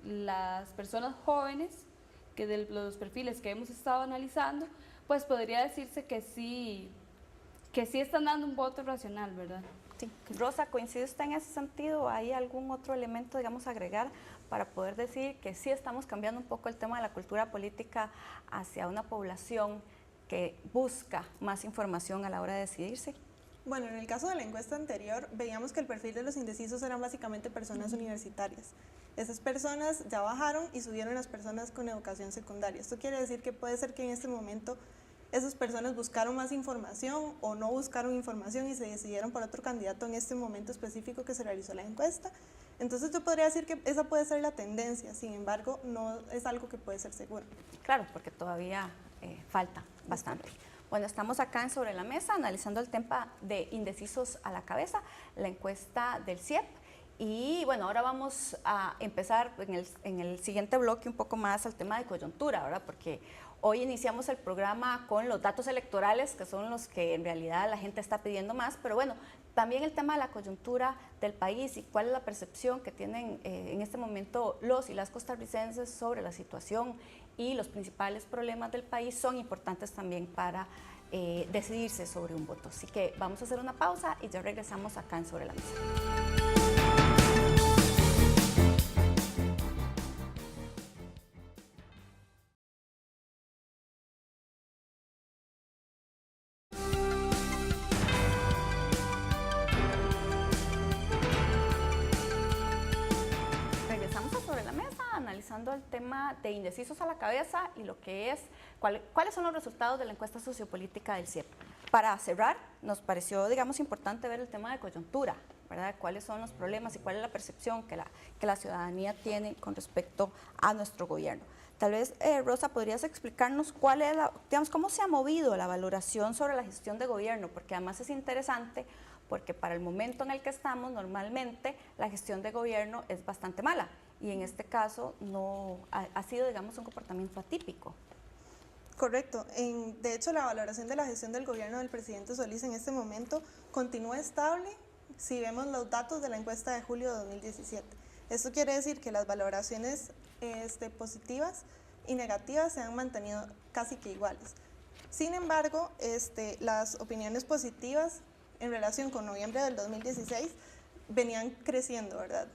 las personas jóvenes, que de los perfiles que hemos estado analizando, pues podría decirse que sí están dando un voto racional, ¿verdad? Sí. Rosa, ¿coincide usted en ese sentido? ¿Hay algún otro elemento, digamos, agregar para poder decir que sí estamos cambiando un poco el tema de la cultura política hacia una población que busca más información a la hora de decidirse? Bueno, en el caso de la encuesta anterior, veíamos que el perfil de los indecisos eran básicamente personas universitarias. Esas personas ya bajaron y subieron las personas con educación secundaria. Esto quiere decir que puede ser que en este momento esas personas buscaron más información o no buscaron información y se decidieron por otro candidato en este momento específico que se realizó la encuesta. Entonces yo podría decir que esa puede ser la tendencia, sin embargo, no es algo que puede ser seguro. Claro, porque todavía falta bastante. Bueno, estamos acá en Sobre la Mesa analizando el tema de indecisos a la cabeza, la encuesta del CIEP. Y bueno, ahora vamos a empezar en el siguiente bloque un poco más al tema de coyuntura, ¿verdad? Porque hoy iniciamos el programa con los datos electorales, que son los que en realidad la gente está pidiendo más, pero bueno, también el tema de la coyuntura del país y cuál es la percepción que tienen en este momento los y las costarricenses sobre la situación y los principales problemas del país son importantes también para decidirse sobre un voto. Así que vamos a hacer una pausa y ya regresamos acá en Sobre la Mesa. Analizando el tema de indecisos a la cabeza y lo que es, cuáles son los resultados de la encuesta sociopolítica del CIEP. Para cerrar, nos pareció, digamos, importante ver el tema de coyuntura, ¿verdad? Cuáles son los problemas y cuál es la percepción que la ciudadanía tiene con respecto a nuestro gobierno. Tal vez, Rosa, podrías explicarnos cuál es digamos, cómo se ha movido la valoración sobre la gestión de gobierno, porque además es interesante, porque para el momento en el que estamos, normalmente la gestión de gobierno es bastante mala. Y en este caso no ha sido, digamos, un comportamiento atípico. Correcto. De hecho, la valoración de la gestión del gobierno del presidente Solís en este momento continúa estable si vemos los datos de la encuesta de julio de 2017. Esto quiere decir que las valoraciones positivas y negativas se han mantenido casi que iguales. Sin embargo, las opiniones positivas en relación con noviembre del 2016 venían creciendo, ¿verdad?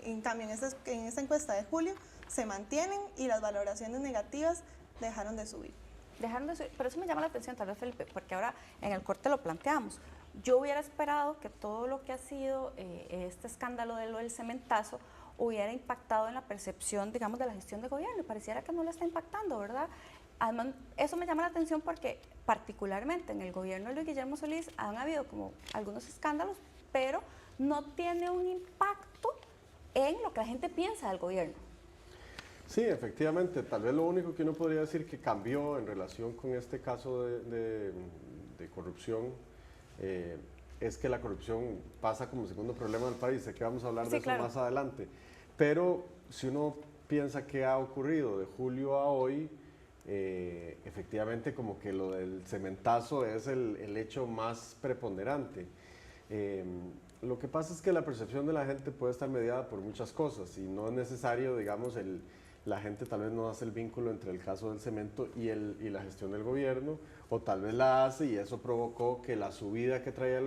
En cambio, en esta encuesta de julio se mantienen y las valoraciones negativas dejaron de subir. Pero eso me llama la atención, tal vez, Felipe, porque ahora en el corte lo planteamos. Yo hubiera esperado que todo lo que ha sido este escándalo de lo del cementazo hubiera impactado en la percepción, digamos, de la gestión de gobierno, y pareciera que no lo está impactando, ¿verdad? Además, eso me llama la atención porque particularmente en el gobierno de Luis Guillermo Solís han habido como algunos escándalos, pero no tiene un impacto en lo que la gente piensa del gobierno. Sí, efectivamente, tal vez lo único que uno podría decir que cambió en relación con este caso de corrupción es que la corrupción pasa como segundo problema del país. Sé que vamos a hablar de eso más adelante, pero si uno piensa qué ha ocurrido de julio a hoy, efectivamente como que lo del cementazo es el hecho más preponderante. Lo que pasa es que la percepción de la gente puede estar mediada por muchas cosas y no es necesario, digamos, la gente tal vez no hace el vínculo entre el caso del cemento y la gestión del gobierno, o tal vez la hace y eso provocó que la subida que traía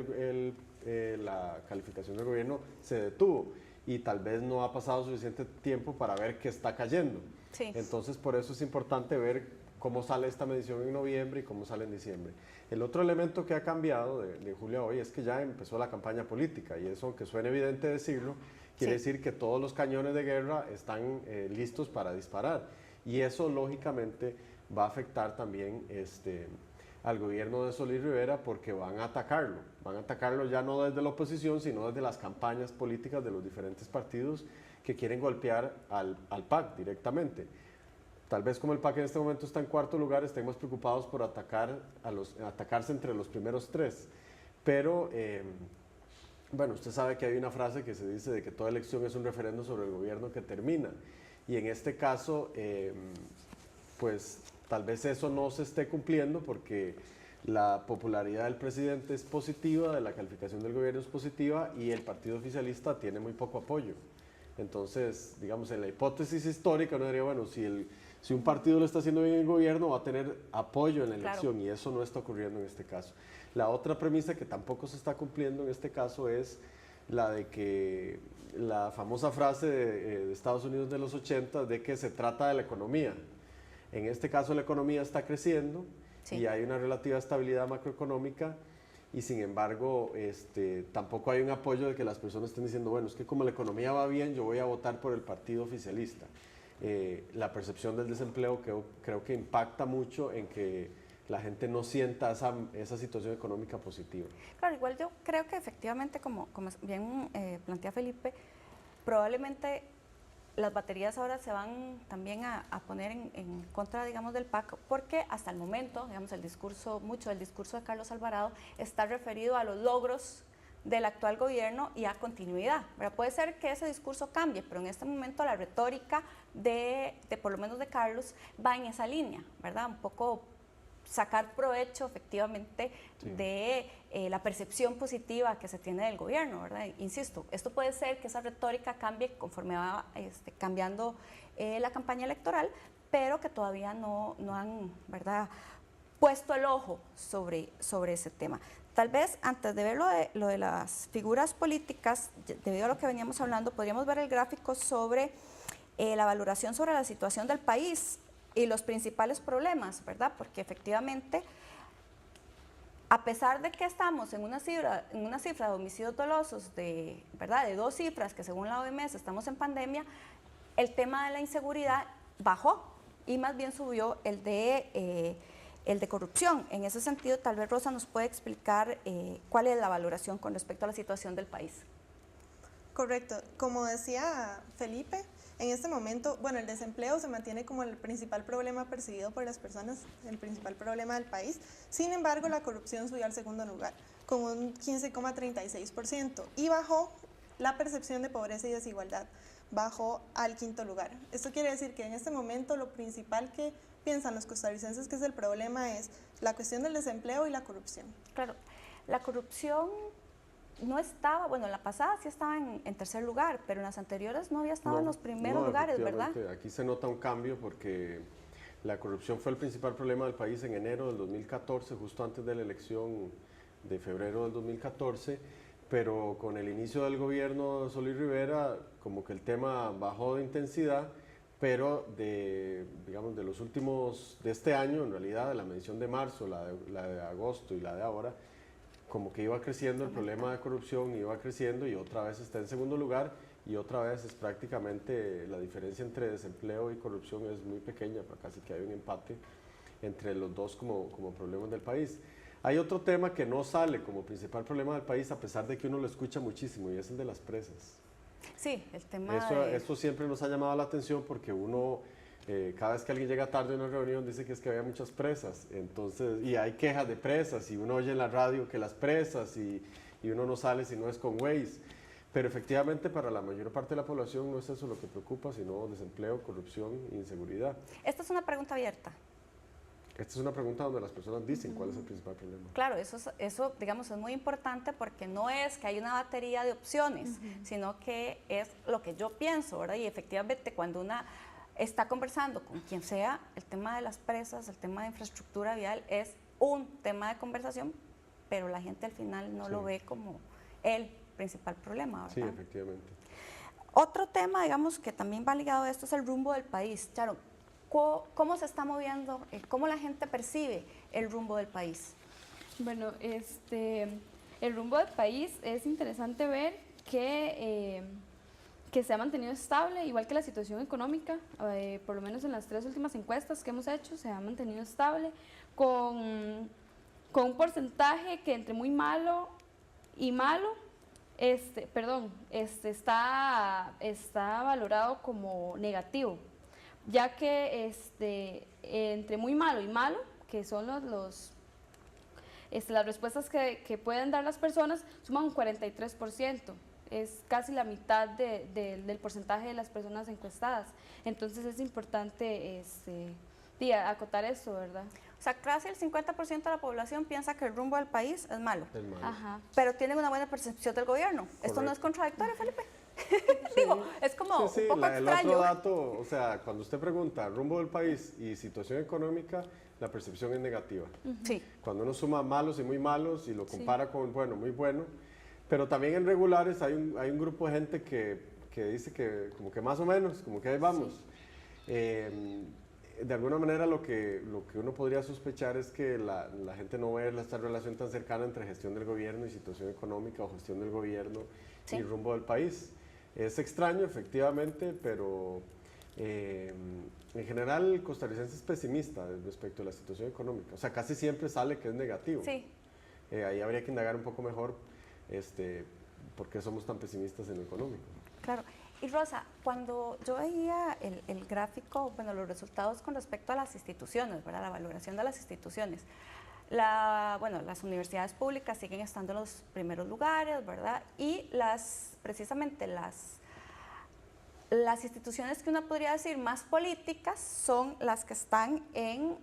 la calificación del gobierno se detuvo y tal vez no ha pasado suficiente tiempo para ver que está cayendo. Sí. Entonces, por eso es importante ver cómo sale esta medición en noviembre y cómo sale en diciembre. El otro elemento que ha cambiado de julio a hoy es que ya empezó la campaña política, y eso, aunque suene evidente decirlo, quiere decir que todos los cañones de guerra están listos para disparar. Y eso, lógicamente, va a afectar también al gobierno de Solís Rivera porque van a atacarlo ya no desde la oposición, sino desde las campañas políticas de los diferentes partidos que quieren golpear al PAC directamente. Tal vez como el PAC en este momento está en cuarto lugar, estemos preocupados por atacarse entre los primeros tres. Pero, bueno, usted sabe que hay una frase que se dice de que toda elección es un referendo sobre el gobierno que termina. Y en este caso, pues tal vez eso no se esté cumpliendo porque la popularidad del presidente es positiva, de la calificación del gobierno es positiva y el partido oficialista tiene muy poco apoyo. Entonces, digamos, en la hipótesis histórica uno diría, bueno, si un partido lo está haciendo bien en el gobierno va a tener apoyo en la elección, y eso no está ocurriendo en este caso. La otra premisa que tampoco se está cumpliendo en este caso es la de que la famosa frase de Estados Unidos de los 80 de que se trata de la economía. En este caso la economía está creciendo y hay una relativa estabilidad macroeconómica y sin embargo tampoco hay un apoyo de que las personas estén diciendo, bueno, es que como la economía va bien yo voy a votar por el partido oficialista. La percepción del desempleo creo que impacta mucho en que la gente no sienta esa situación económica positiva. Claro, igual yo creo que efectivamente, como bien plantea Felipe, probablemente las baterías ahora se van también a poner en contra, digamos, del PAC, porque hasta el momento, digamos, mucho del discurso de Carlos Alvarado está referido a los logros del actual gobierno y a continuidad, ¿verdad? Puede ser que ese discurso cambie, pero en este momento la retórica de por lo menos de Carlos va en esa línea, ¿verdad? Un poco sacar provecho efectivamente de la percepción positiva que se tiene del gobierno, ¿verdad? Insisto, esto puede ser que esa retórica cambie conforme va cambiando la campaña electoral, pero que todavía no han, ¿verdad?, puesto el ojo sobre ese tema. Tal vez antes de ver lo de las figuras políticas, debido a lo que veníamos hablando, podríamos ver el gráfico sobre la valoración sobre la situación del país y los principales problemas, ¿verdad? Porque efectivamente, a pesar de que estamos en una cifra de homicidios dolosos, ¿verdad?, de 2 cifras, que según la OMS estamos en pandemia, el tema de la inseguridad bajó y más bien subió el de corrupción. En ese sentido, tal vez Rosa nos puede explicar cuál es la valoración con respecto a la situación del país. Correcto. Como decía Felipe, en este momento, bueno, el desempleo se mantiene como el principal problema percibido por las personas, el principal problema del país. Sin embargo, la corrupción subió al segundo lugar, con un 15,36%, y bajó la percepción de pobreza y desigualdad, bajó al quinto lugar. Esto quiere decir que en este momento lo principal que piensan los costarricenses que es el problema es la cuestión del desempleo y la corrupción. Claro, la corrupción no estaba, bueno, la pasada sí estaba en tercer lugar, pero en las anteriores no había estado en los primeros lugares, ¿verdad? Aquí se nota un cambio porque la corrupción fue el principal problema del país en enero del 2014, justo antes de la elección de febrero del 2014, pero con el inicio del gobierno de Solís Rivera, como que el tema bajó de intensidad, pero digamos, de los últimos, de este año, en realidad, de la medición de marzo, la de agosto y la de ahora, como que iba creciendo el problema de corrupción, iba creciendo y otra vez está en segundo lugar y otra vez es prácticamente la diferencia entre desempleo y corrupción es muy pequeña, casi que hay un empate entre los dos como problemas del país. Hay otro tema que no sale como principal problema del país a pesar de que uno lo escucha muchísimo y es el de las presas. Sí, el tema Eso siempre nos ha llamado la atención porque uno, cada vez que alguien llega tarde a una reunión dice que es que había muchas presas, entonces, y hay quejas de presas y uno oye en la radio que las presas y uno no sale si no es con Waze, pero efectivamente para la mayor parte de la población no es eso lo que preocupa, sino desempleo, corrupción e inseguridad. Esta es una pregunta abierta. Esta es una pregunta donde las personas dicen cuál es el principal problema. Claro, eso digamos es muy importante porque no es que hay una batería de opciones, sino que es lo que yo pienso, ¿verdad? Y efectivamente cuando una está conversando con quien sea, el tema de las presas, el tema de infraestructura vial es un tema de conversación, pero la gente al final no lo ve como el principal problema, ¿verdad? Sí, efectivamente. Otro tema, digamos, que también va ligado a esto es el rumbo del país. Charo, ¿cómo se está moviendo, cómo la gente percibe el rumbo del país? Bueno, el rumbo del país es interesante ver que que se ha mantenido estable, igual que la situación económica, por lo menos en las 3 últimas encuestas que hemos hecho, se ha mantenido estable, con un porcentaje que entre muy malo y malo, está valorado como negativo, ya que entre muy malo y malo, que son las respuestas que pueden dar las personas, suman un 43%. Es casi la mitad del porcentaje de las personas encuestadas. Entonces es importante acotar esto, ¿verdad? O sea, casi el 50% de la población piensa que el rumbo del país es malo. Es malo. Ajá. Pero tienen una buena percepción del gobierno. Correcto. ¿Esto no es contradictorio, Felipe? Digo, es como Sí, un poco el extraño. otro dato, o sea, cuando usted pregunta rumbo del país y situación económica, la percepción es negativa. Sí. Cuando uno suma malos y muy malos y lo compara con bueno, muy bueno, pero también en regulares hay un grupo de gente que dice que como que más o menos, como que ahí vamos. De alguna manera lo que uno podría sospechar es que la gente no ve esta relación tan cercana entre gestión del gobierno y situación económica o gestión del gobierno y rumbo del país. Es extraño, efectivamente, pero en general el costarricense es pesimista respecto a la situación económica. O sea, casi siempre sale que es negativo. Sí. Ahí habría que indagar un poco mejor por qué somos tan pesimistas en lo económico. Claro. Y Rosa, cuando yo veía el gráfico, bueno, los resultados con respecto a las instituciones, ¿verdad? La valoración de las instituciones. Las universidades públicas siguen estando en los primeros lugares, ¿verdad? Y precisamente las instituciones que uno podría decir más políticas son las que están en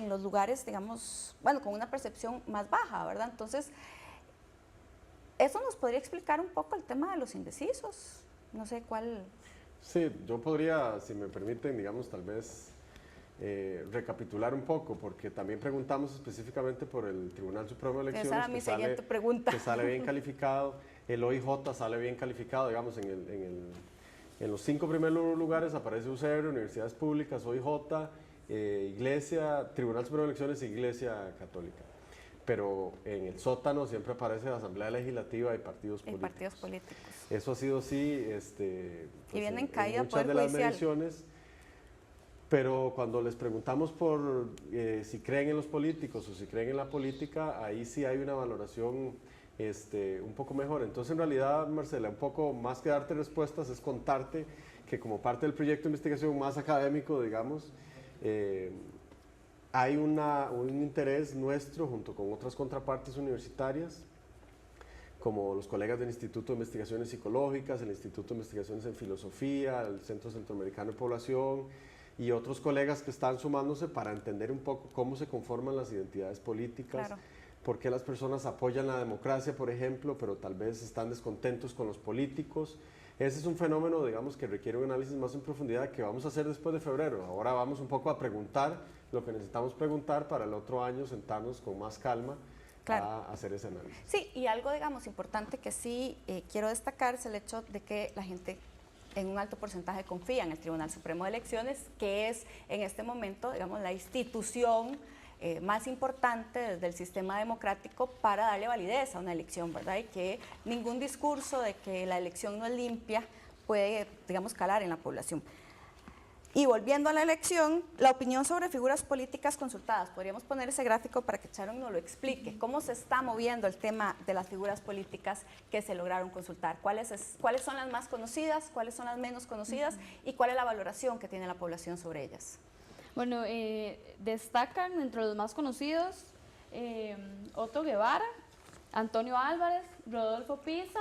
los lugares, digamos, bueno, con una percepción más baja, ¿verdad? Entonces, eso nos podría explicar un poco el tema de los indecisos. No sé cuál. Sí, yo podría, si me permiten, digamos, tal vez recapitular un poco, porque también preguntamos específicamente por el Tribunal Supremo de Elecciones. Esa era mi siguiente pregunta. Que sale bien calificado, el OIJ sale bien calificado, digamos, en los 5 primeros lugares aparece UCR, Universidades Públicas, OIJ, Iglesia, Tribunal Supremo de Elecciones y Iglesia Católica. Pero en el sótano siempre aparece la Asamblea Legislativa y partidos políticos. Eso ha sido así y viene en en caída muchas Poder de las Judicial. Pero cuando les preguntamos por si creen en los políticos o si creen en la política, ahí sí hay una valoración un poco mejor. Entonces, en realidad, Marcela, un poco más que darte respuestas es contarte que como parte del proyecto de investigación más académico, digamos, hay un interés nuestro junto con otras contrapartes universitarias, como los colegas del Instituto de Investigaciones Psicológicas, el Instituto de Investigaciones en Filosofía, el Centro Centroamericano de Población y otros colegas que están sumándose para entender un poco cómo se conforman las identidades políticas, Claro. por qué las personas apoyan la democracia, por ejemplo, pero tal vez están descontentos con los políticos. Ese es un fenómeno, digamos, que requiere un análisis más en profundidad que vamos a hacer después de febrero. Ahora vamos un poco a preguntar lo que necesitamos preguntar para el otro año sentarnos con más calma a hacer ese análisis. Sí, y algo, digamos, importante que sí quiero destacar es el hecho de que la gente en un alto porcentaje confía en el Tribunal Supremo de Elecciones, que es en este momento, digamos, la institución más importante desde el sistema democrático para darle validez a una elección, ¿verdad? Y que ningún discurso de que la elección no es limpia puede, digamos, calar en la población. Y volviendo a la elección, la opinión sobre figuras políticas consultadas. Podríamos poner ese gráfico para que Sharon nos lo explique. ¿Cómo se está moviendo el tema de las figuras políticas que se lograron consultar? ¿Cuáles son las más conocidas? ¿Cuáles son las menos conocidas? ¿Y cuál es la valoración que tiene la población sobre ellas? Bueno, destacan entre los más conocidos Otto Guevara, Antonio Álvarez, Rodolfo Pisa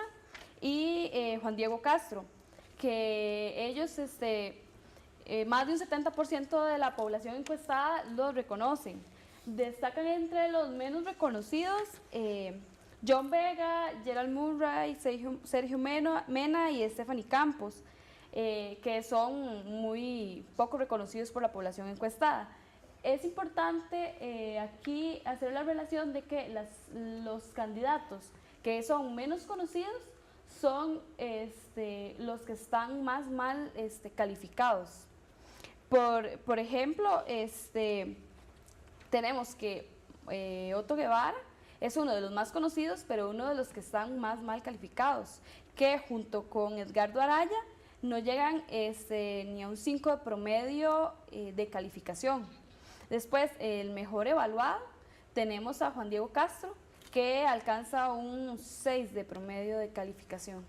y Juan Diego Castro, que ellos, más de un 70% de la población encuestada los reconocen. Destacan entre los menos reconocidos John Vega, Gerald Murray, Sergio Mena y Stephanie Campos, que son muy poco reconocidos por la población encuestada. Es importante aquí hacer la relación de que los candidatos que son menos conocidos son los que están más mal calificados. Por ejemplo, tenemos que Otto Guevara es uno de los más conocidos, pero uno de los que están más mal calificados, que junto con Edgardo Araya no llegan ni a un 5 de promedio de calificación. Después, el mejor evaluado, tenemos a Juan Diego Castro, que alcanza un 6 de promedio de calificación.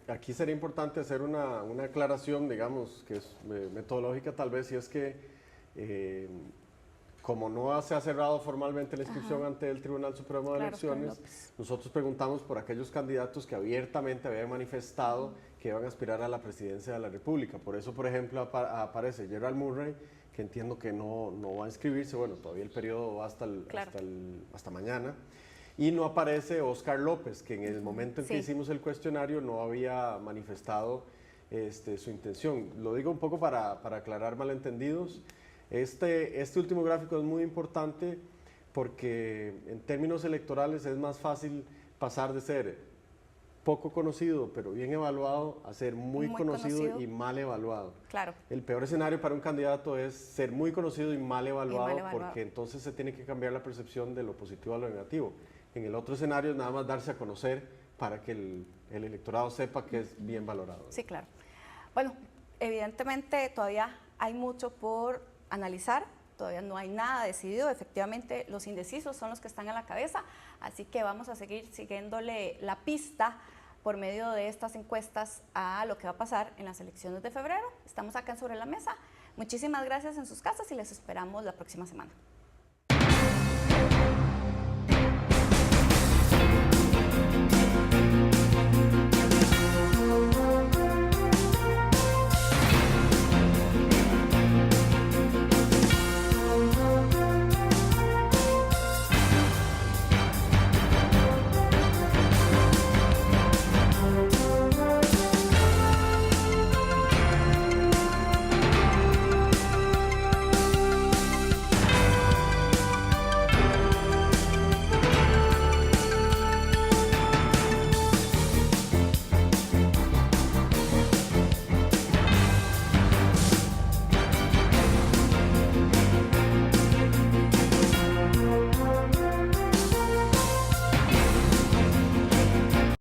Aquí sería importante hacer una aclaración, digamos, que es metodológica tal vez, y es que como no se ha cerrado formalmente la inscripción ante el Tribunal Supremo de Elecciones, nosotros preguntamos por aquellos candidatos que abiertamente habían manifestado que iban a aspirar a la presidencia de la República. Por eso, por ejemplo, aparece Gerald Murray, que entiendo que no va a inscribirse, bueno, todavía el periodo va hasta mañana. Y no aparece Oscar López, que en el momento en que hicimos el cuestionario no había manifestado su intención. Lo digo un poco para aclarar malentendidos. Este último gráfico es muy importante porque en términos electorales es más fácil pasar de ser poco conocido pero bien evaluado a ser muy conocido y mal evaluado. Claro. El peor escenario para un candidato es ser muy conocido y mal evaluado, porque entonces se tiene que cambiar la percepción de lo positivo a lo negativo. En el otro escenario es nada más darse a conocer para que el electorado sepa que es bien valorado. Sí, claro. Bueno, evidentemente todavía hay mucho por analizar, todavía no hay nada decidido, efectivamente los indecisos son los que están a la cabeza, así que vamos a seguir siguiéndole la pista por medio de estas encuestas a lo que va a pasar en las elecciones de febrero. Estamos acá en Sobre la Mesa. Muchísimas gracias en sus casas y les esperamos la próxima semana.